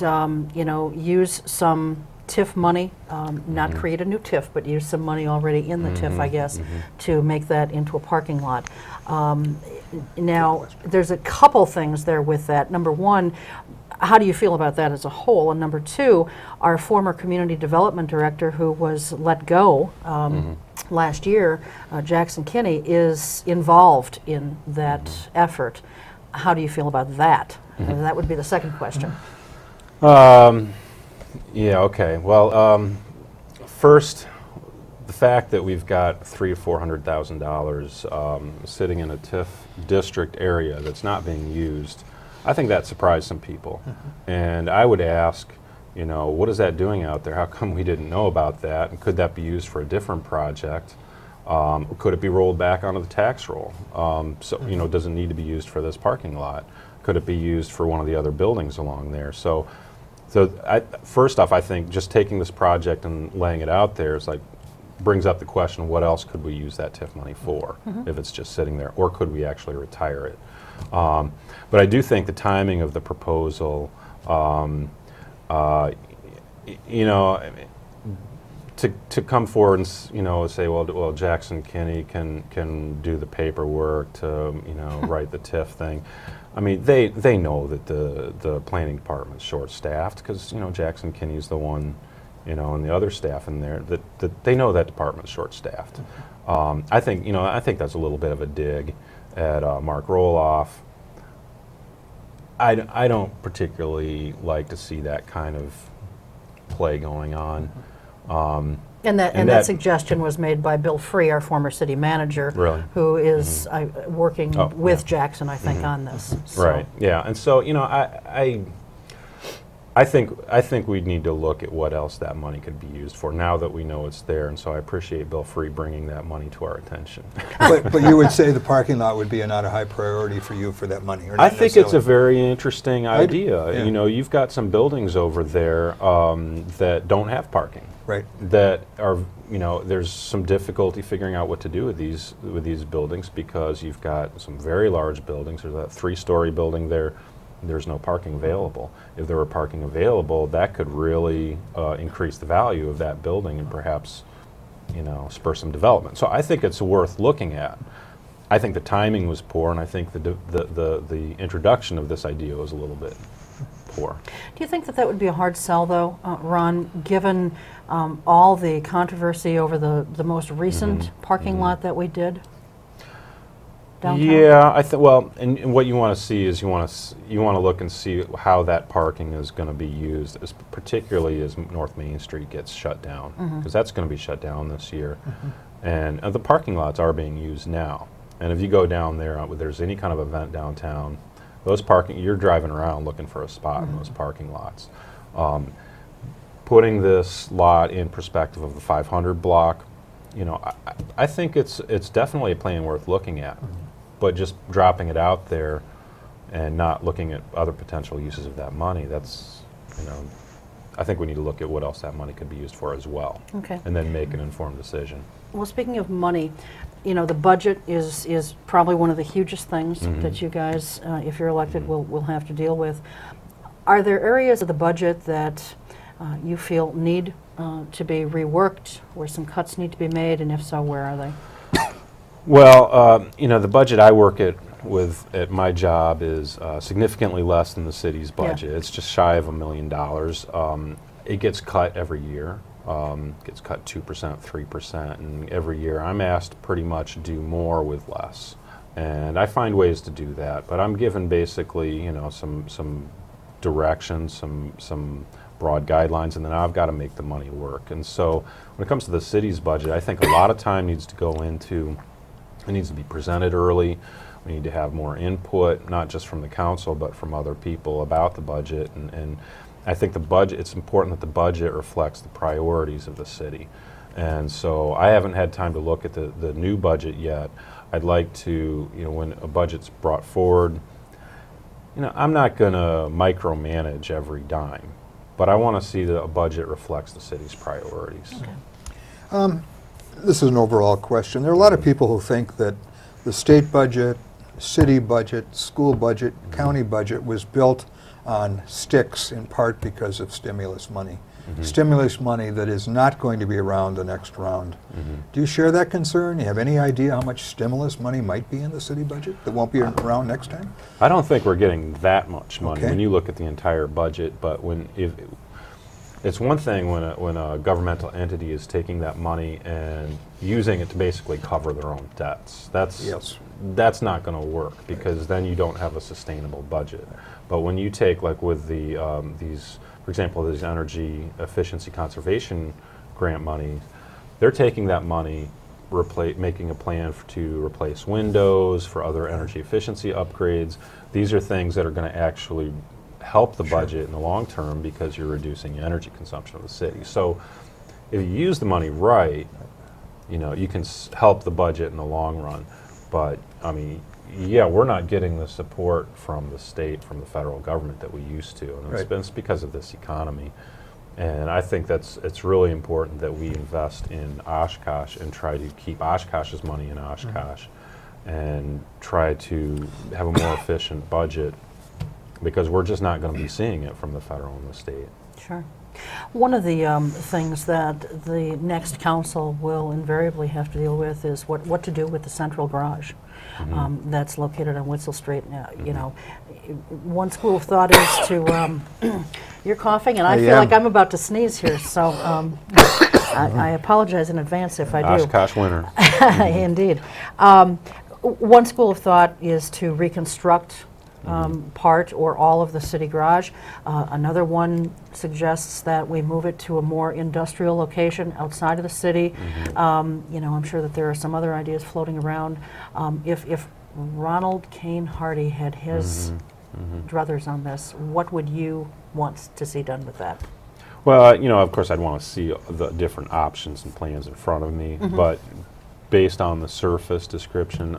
use some TIF money, not create a new TIF, but use some money already in the TIF, I guess, to make that into a parking lot. Now, there's a couple things there with that. Number one, how do you feel about that as a whole? And number two, our former community development director, who was let go last year, Jackson Kinney, is involved in that effort. How do you feel about that? That would be the second question. Yeah, okay. Well, first, the fact that we've got $300,000 to $400,000 sitting in a TIF district area that's not being used, I think that surprised some people. And I would ask, what is that doing out there? How come we didn't know about that? And could that be used for a different project? Or could it be rolled back onto the tax roll? Does it need to be used for this parking lot? Could it be used for one of the other buildings along there? So first off, I think just taking this project and laying it out there is brings up the question, what else could we use that TIF money for if it's just sitting there, or could we actually retire it? But I do think the timing of the proposal, to come forward and say, well, Jackson Kinney can do the paperwork to write the TIF thing. I mean, they know that the planning department's short-staffed because Jackson Kinney's the one, and the other staff in there that they know that department's short-staffed. I think that's a little bit of a dig at Mark Roloff. I don't particularly like to see that kind of play going on. And that suggestion was made by Bill Free, our former city manager, Really? who is working Oh, with yeah. Jackson, I think, on this. So- Right. Yeah. And so I think we'd need to look at what else that money could be used for now that we know it's there. And so I appreciate Bill Free bringing that money to our attention. But you would say the parking lot would be not a high priority for you for that money? Or I not think it's a necessarily? very interesting idea. yeah. You know, you've got some buildings over there that don't have parking. Right. That are, you know, there's some difficulty figuring out what to do with these buildings because you've got some very large buildings. There's a 3-story building there. There's no parking available. If there were parking available, that could really increase the value of that building and perhaps, you know, spur some development. So I think it's worth looking at. I think the timing was poor, and I think the introduction of this idea was a little bit poor. Do you think that would be a hard sell, though, Ron, given all the controversy over the most recent parking lot that we did downtown? Yeah, well, and what you want to see is you want to look and see how that parking is going to be used, particularly as North Main Street gets shut down, because that's going to be shut down this year, and the parking lots are being used now. And if you go down there, there's any kind of event downtown, you're driving around looking for a spot in those parking lots. Putting this lot in perspective of the 500 block, you know, I think it's definitely a plan worth looking at, but just dropping it out there and not looking at other potential uses of that money, that's, you know, I think we need to look at what else that money could be used for as well. Okay. And then make an informed decision. Well, speaking of money, you know, the budget is probably one of the hugest things that you guys, if you're elected, will have to deal with. Are there areas of the budget that you feel need to be reworked, where some cuts need to be made, and if so, where are they? Well, you know, the budget I work at my job is significantly less than the city's budget. It's just shy of $1 million. It gets cut every year. Gets cut 2%, 3%, and every year I'm asked to pretty much do more with less. And I find ways to do that, but I'm given basically, you know, some directions, some broad guidelines, and then I've got to make the money work. And so when it comes to the city's budget, I think a lot of time needs to go into, it needs to be presented early. We need to have more input, not just from the council, but from other people about the budget. And I think it's important that the budget reflects the priorities of the city. And so I haven't had time to look at the new budget yet. I'd like to, you know, when a budget's brought forward, you know, I'm not going to micromanage every dime, but I want to see that a budget reflects the city's priorities. Okay. This is an overall question. There are a lot of people who think that the state budget, city budget, school budget, county budget was built on sticks in part because of stimulus money. Stimulus money that is not going to be around the next round. Do you share that concern? Do you have any idea how much stimulus money might be in the city budget that won't be around next time? I don't think we're getting that much money Okay. when you look at the entire budget, but it's one thing when a governmental entity is taking that money and using it to basically cover their own debts. That's not going to work because then you don't have a sustainable budget. But when you take, like with these, for example, these energy efficiency conservation grant money, they're taking that money, making a plan to replace windows, for other energy efficiency upgrades. These are things that are going to actually help the budget in the long term because you're reducing energy consumption of the city. So if you use the money right, you know, you can help the budget in the long run. But I mean, yeah, we're not getting the support from the state, from the federal government that we used to, and it's because of this economy. And I think it's really important that we invest in Oshkosh and try to keep Oshkosh's money in Oshkosh and try to have a more efficient budget, because we're just not going to be seeing it from the federal and the state. Sure. One of the things that the next council will invariably have to deal with is what to do with the central garage that's located on Witzel Street. You know, one school of thought is to, you're coughing, and I feel like I'm about to sneeze here, so I apologize in advance if I do. Oshkosh winner. Indeed. One school of thought is to reconstruct part or all of the city garage. Another one suggests that we move it to a more industrial location outside of the city. You know, I'm sure that there are some other ideas floating around. If Ronald Kane Hardy had his druthers on this, what would you want to see done with that? Well, you know, of course, I'd want to see the different options and plans in front of me, but based on the surface description,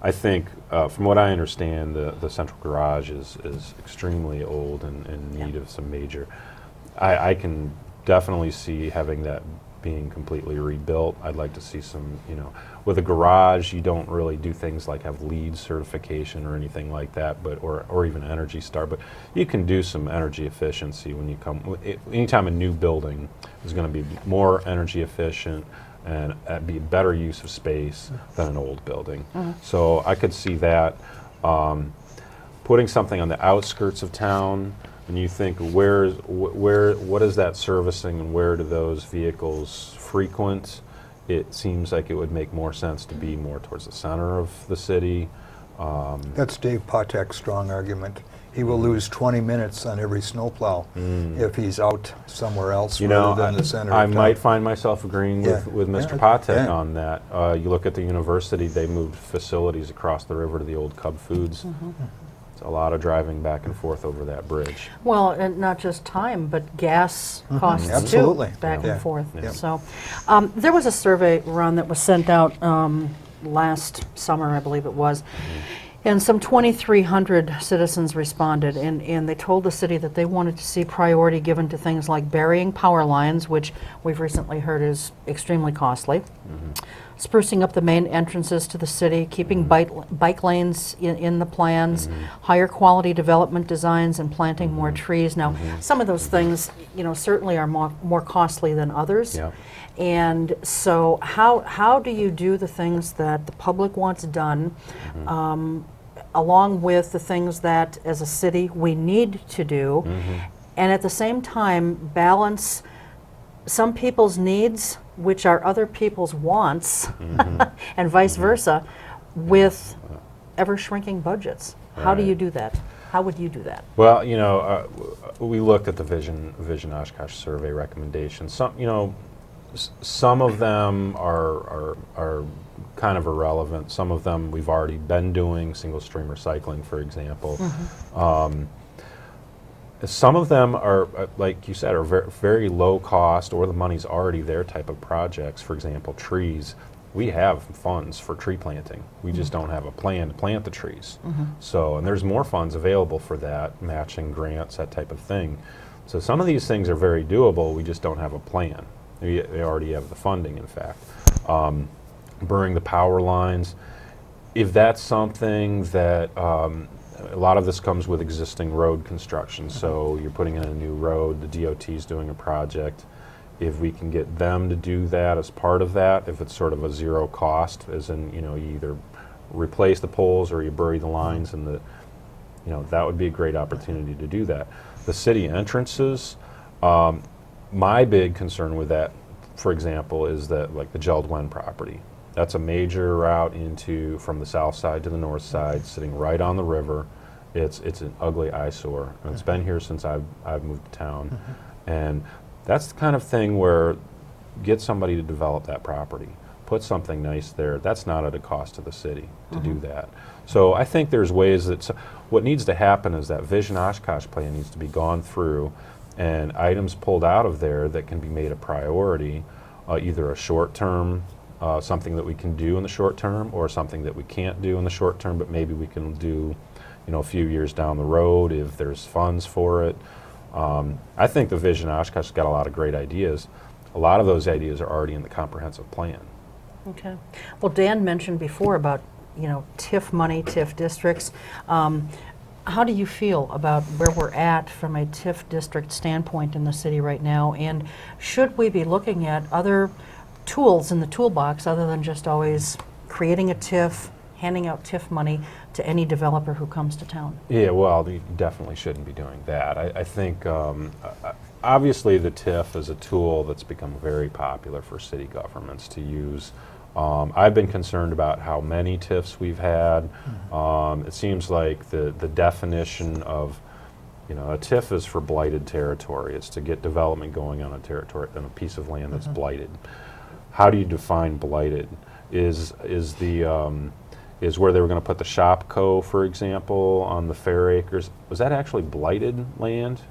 I think, from what I understand, the central garage is extremely old and in need of some major. I can definitely see having that being completely rebuilt. I'd like to see some, you know, with a garage, you don't really do things like have LEED certification or anything like that, but or even Energy Star. But you can do some energy efficiency when you come. Anytime a new building is going to be more energy efficient and be a better use of space than an old building. So I could see that. Putting something on the outskirts of town, and you think what is that servicing and where do those vehicles frequent? It seems like it would make more sense to be more towards the center of the city. That's Dave Potek's strong argument. He will lose 20 minutes on every snowplow if he's out somewhere else rather than the center of I town. might find myself agreeing with Mr. Potek Yeah. on that. You look at the university, they moved facilities across the river to the old Cub Foods. It's a lot of driving back and forth over that bridge. Well, and not just time, but gas costs Absolutely. too, back Yeah. and forth. Yeah. So, there was a survey run that was sent out last summer, I believe it was, and some 2,300 citizens responded, and they told the city that they wanted to see priority given to things like burying power lines, which we've recently heard is extremely costly. Sprucing up the main entrances to the city, keeping bike lanes in the plans, higher quality development designs, and planting more trees. Now, some of those things, you know, certainly are more costly than others. Yeah. And so how do you do the things that the public wants done, along with the things that, as a city, we need to do, and at the same time balance some people's needs, which are other people's wants, and vice versa, with ever-shrinking budgets? How do you do that? How would you do that? Well, you know, we looked at the Vision Oshkosh survey recommendations. Some, you know, some of them are kind of irrelevant. Some of them we've already been doing, single stream recycling, for example. Some of them are, like you said, are very low cost, or the money's already there type of projects. For example, trees. We have funds for tree planting. We just don't have a plan to plant the trees. So, and there's more funds available for that, matching grants, that type of thing. So some of these things are very doable. We just don't have a plan. They already have the funding, in fact. Burying the power lines. If that's something that a lot of this comes with existing road construction. So you're putting in a new road, the DOT's doing a project. If we can get them to do that as part of that, if it's sort of a zero cost, as in, you know, you either replace the poles or you bury the lines, and you know, that would be a great opportunity to do that. The city entrances, my big concern with that, for example, is that, like, the Jeld-Wen property. That's a major route from the south side to the north side, sitting right on the river. It's an ugly eyesore, and it's been here since I've moved to town. And that's the kind of thing where get somebody to develop that property, put something nice there. That's not at a cost to the city to do that. So I think there's ways that what needs to happen is that Vision Oshkosh plan needs to be gone through, and items pulled out of there that can be made a priority, either a short term, something that we can do in the short term, or something that we can't do in the short term, but maybe we can do, you know, a few years down the road if there's funds for it. I think the Vision Oshkosh has got a lot of great ideas. A lot of those ideas are already in the comprehensive plan. Okay. Well, Dan mentioned before about, you know, TIF money, TIF districts. How do you feel about where we're at from a TIF district standpoint in the city right now? And should we be looking at other tools in the toolbox other than just always creating a TIF, handing out TIF money to any developer who comes to town? Yeah, well, you definitely shouldn't be doing that. I think obviously the TIF is a tool that's become very popular for city governments to use I've been concerned about how many TIFs we've had. It seems like the definition of, a TIF is for blighted territory. It's to get development going on a territory, on a piece of land that's blighted. How do you define blighted? Is where they were going to put the Shopco, for example, on the Fair Acres? Was that actually blighted land?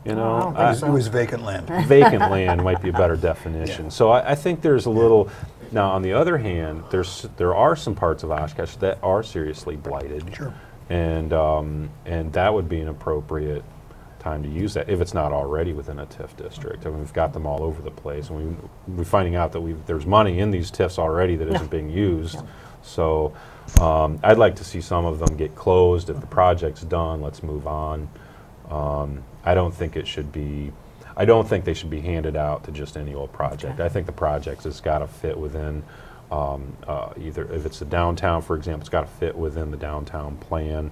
I don't think so. It was vacant land. Vacant land might be a better definition. Yeah. So I think there's a little. Now, on the other hand, there are some parts of Oshkosh that are seriously blighted. Sure. And that would be an appropriate time to use that if it's not already within a TIF district. I mean, we've got them all over the place, and we're finding out that there's money in these TIFs already that isn't being used. Yeah. So I'd like to see some of them get closed. If the project's done, let's move on. I don't think they should be handed out to just any old project. Okay. I think the projects has got to fit within either, if it's the downtown, for example, it's got to fit within the downtown plan.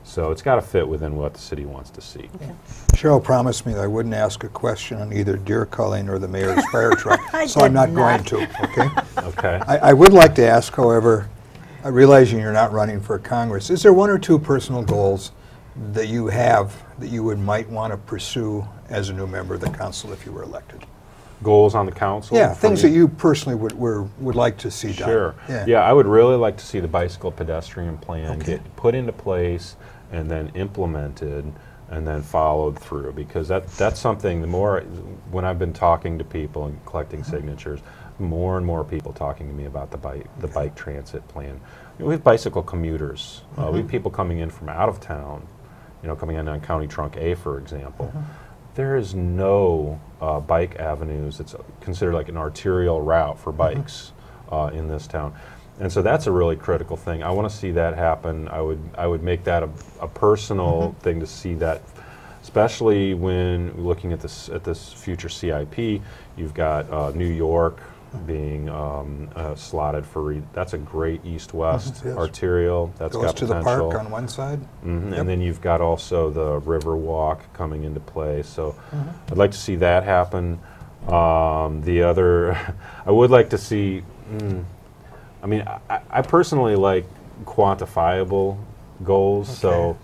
So it's got to fit within what the city wants to see. Okay. Cheryl promised me that I wouldn't ask a question on either deer culling or the mayor's fire truck, so I I'm not did going not. to, okay? Okay. I would like to ask, however, realizing you're not running for Congress, is there one or two personal goals that you have that you might want to pursue as a new member of the council if you were elected? Goals on the council? Yeah, for things me? that you personally would like to see done. Sure. Yeah. Yeah, I would really like to see the bicycle pedestrian plan Okay. get put into place and then implemented and then followed through, because that's something, when I've been talking to people and collecting signatures, more and more people talking to me about the bike transit plan. We have bicycle commuters. We have people coming in from out of town, coming in on County Trunk A, for example. There is no bike avenues. It's considered like an arterial route for bikes in this town. And so that's a really critical thing. I want to see that happen. I would make that a personal thing to see that, especially when looking at this future CIP. You've got New York being slotted for that's a great east-west Yes. arterial. That's Goes got to the potential. park on one side. Yep. Yep. And then you've got also the river walk coming into play. So I'd like to see that happen. The other, I would like to see, I personally like quantifiable goals. Okay.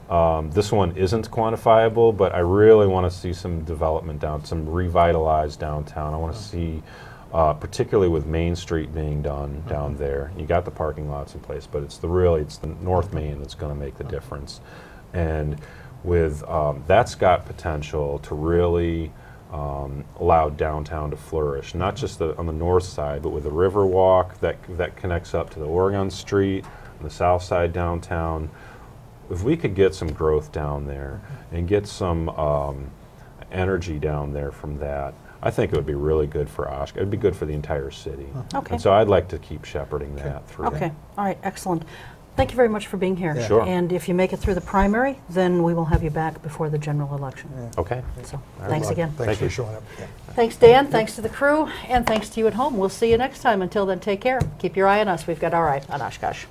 So this one isn't quantifiable, but I really want to see some development some revitalized downtown. I want to see, particularly with Main Street being done down there. You got the parking lots in place, but it's the North Main that's going to make the difference. And with that's got potential to really allow downtown to flourish, not just on the north side, but with the river walk that connects up to the Oregon Street, on the south side downtown. If we could get some growth down there and get some energy down there from that, I think it would be really good for Oshkosh. It would be good for the entire city. Okay. And so I'd like to keep shepherding that through. Okay, all right, excellent. Thank you very much for being here. Yeah. Sure. And if you make it through the primary, then we will have you back before the general election. Okay. So, thanks again. Thanks Thank for you. showing up. Yeah. Thanks, Dan, thanks to the crew, and thanks to you at home. We'll see you next time. Until then, take care. Keep your eye on us. We've got our eye on Oshkosh.